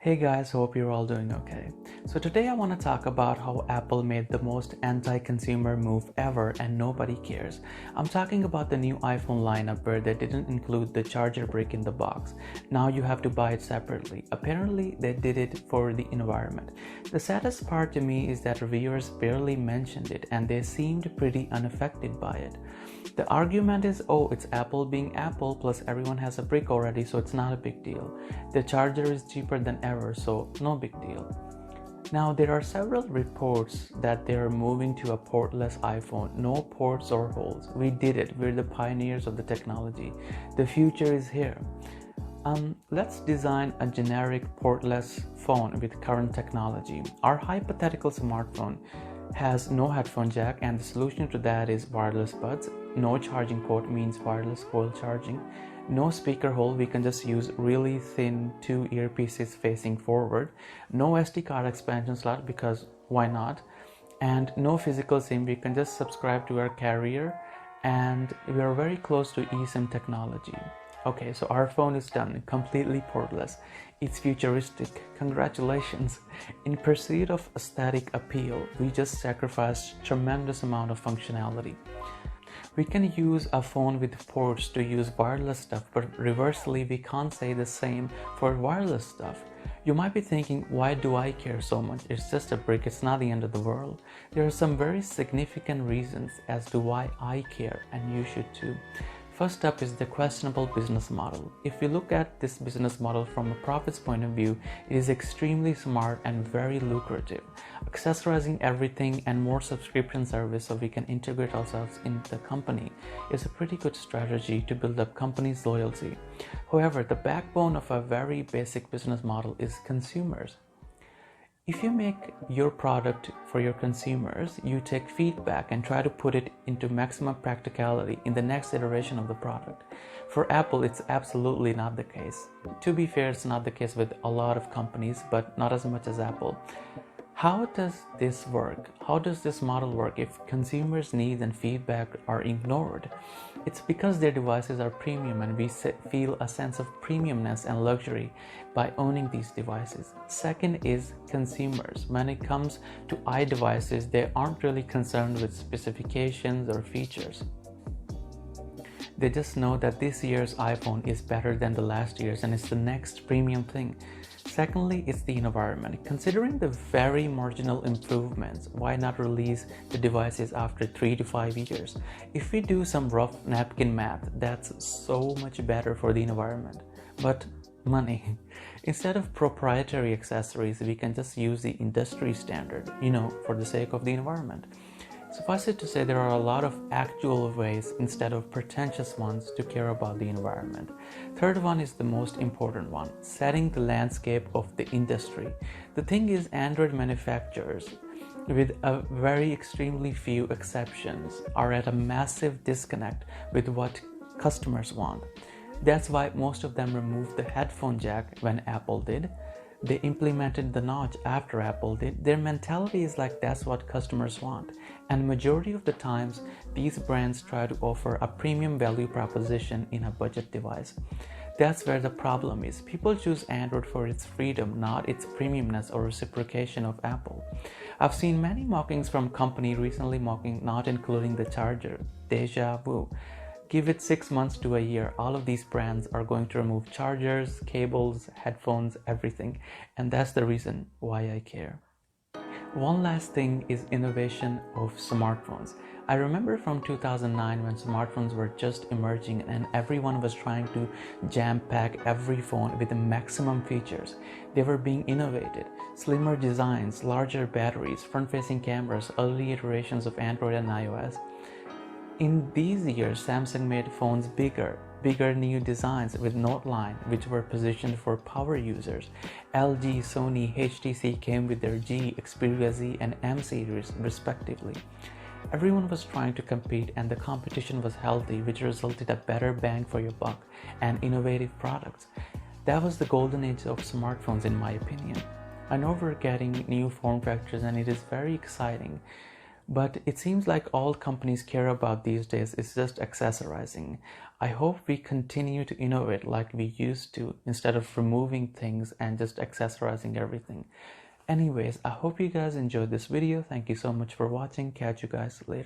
Hey guys, hope you're all doing okay. So today I want to talk about how Apple made the most anti-consumer move ever and nobody cares. I'm talking about the new iPhone lineup where they didn't include the charger brick in the box. Now you have to buy it separately. Apparently they did it for the environment. The saddest part to me is that reviewers barely mentioned it and they seemed pretty unaffected by it. The argument is, oh, it's Apple being Apple, plus everyone has a brick already, so it's not a big deal. The charger is cheaper than ever, so no big deal. Now, there are several reports that they are moving to a portless iPhone, no ports or holes. We did it, we're the pioneers of the technology. The future is here. Let's design a generic portless phone with current technology. Our hypothetical smartphone has no headphone jack, and the solution to that is wireless buds. No charging port means wireless coil charging. No speaker hole, we can just use really thin two earpieces facing forward. No SD card expansion slot because why not? And no physical SIM, we can just subscribe to our carrier, and we are very close to eSIM technology. Okay, so our phone is done, completely portless. It's futuristic. Congratulations. In pursuit of aesthetic appeal, we just sacrificed tremendous amount of functionality. We can use a phone with ports to use wireless stuff, but reversely, we can't say the same for wireless stuff. You might be thinking, why do I care so much? It's just a brick, it's not the end of the world. There are some very significant reasons as to why I care, and you should too. First up is the questionable business model. If we look at this business model from a profits point of view, it is extremely smart and very lucrative. Accessorizing everything and more subscription service so we can integrate ourselves in the company is a pretty good strategy to build up company's loyalty. However, the backbone of a very basic business model is consumers. If you make your product for your consumers, you take feedback and try to put it into maximum practicality in the next iteration of the product. For Apple, it's absolutely not the case. To be fair, it's not the case with a lot of companies, but not as much as Apple. How does this work? How does this model work if consumers' needs and feedback are ignored? It's because their devices are premium and we feel a sense of premiumness and luxury by owning these devices. Second is consumers. When it comes to iDevices, they aren't really concerned with specifications or features. They just know that this year's iPhone is better than the last year's and it's the next premium thing. Secondly, it's the environment. Considering the very marginal improvements, why not release the devices after 3 to 5 years? If we do some rough napkin math, that's so much better for the environment. But money. Instead of proprietary accessories, we can just use the industry standard, for the sake of the environment. Suffice it to say, there are a lot of actual ways instead of pretentious ones to care about the environment. Third one is the most important one, setting the landscape of the industry. The thing is, Android manufacturers, with a very extremely few exceptions, are at a massive disconnect with what customers want. That's why most of them removed the headphone jack when Apple did. They implemented the notch after Apple did. Their mentality is like that's what customers want. And majority of the times, these brands try to offer a premium value proposition in a budget device. That's where the problem is. People choose Android for its freedom, not its premiumness or reciprocation of Apple. I've seen many mockings from company recently mocking not including the charger. Deja vu. Give it 6 months to a year, all of these brands are going to remove chargers, cables, headphones, everything. And that's the reason why I care. One last thing is innovation of smartphones. I remember from 2009 when smartphones were just emerging and everyone was trying to jam-pack every phone with the maximum features. They were being innovated. Slimmer designs, larger batteries, front-facing cameras, early iterations of Android and iOS. In these years, Samsung made phones bigger new designs with Note line, which were positioned for power users. LG, Sony, HTC came with their G, Xperia Z, and M series respectively. Everyone was trying to compete and the competition was healthy, which resulted in a better bang for your buck and innovative products. That was the golden age of smartphones in my opinion. I know we're getting new form factors and it is very exciting. But it seems like all companies care about these days is just accessorizing. I hope we continue to innovate like we used to instead of removing things and just accessorizing everything. Anyways, I hope you guys enjoyed this video. Thank you so much for watching. Catch you guys later.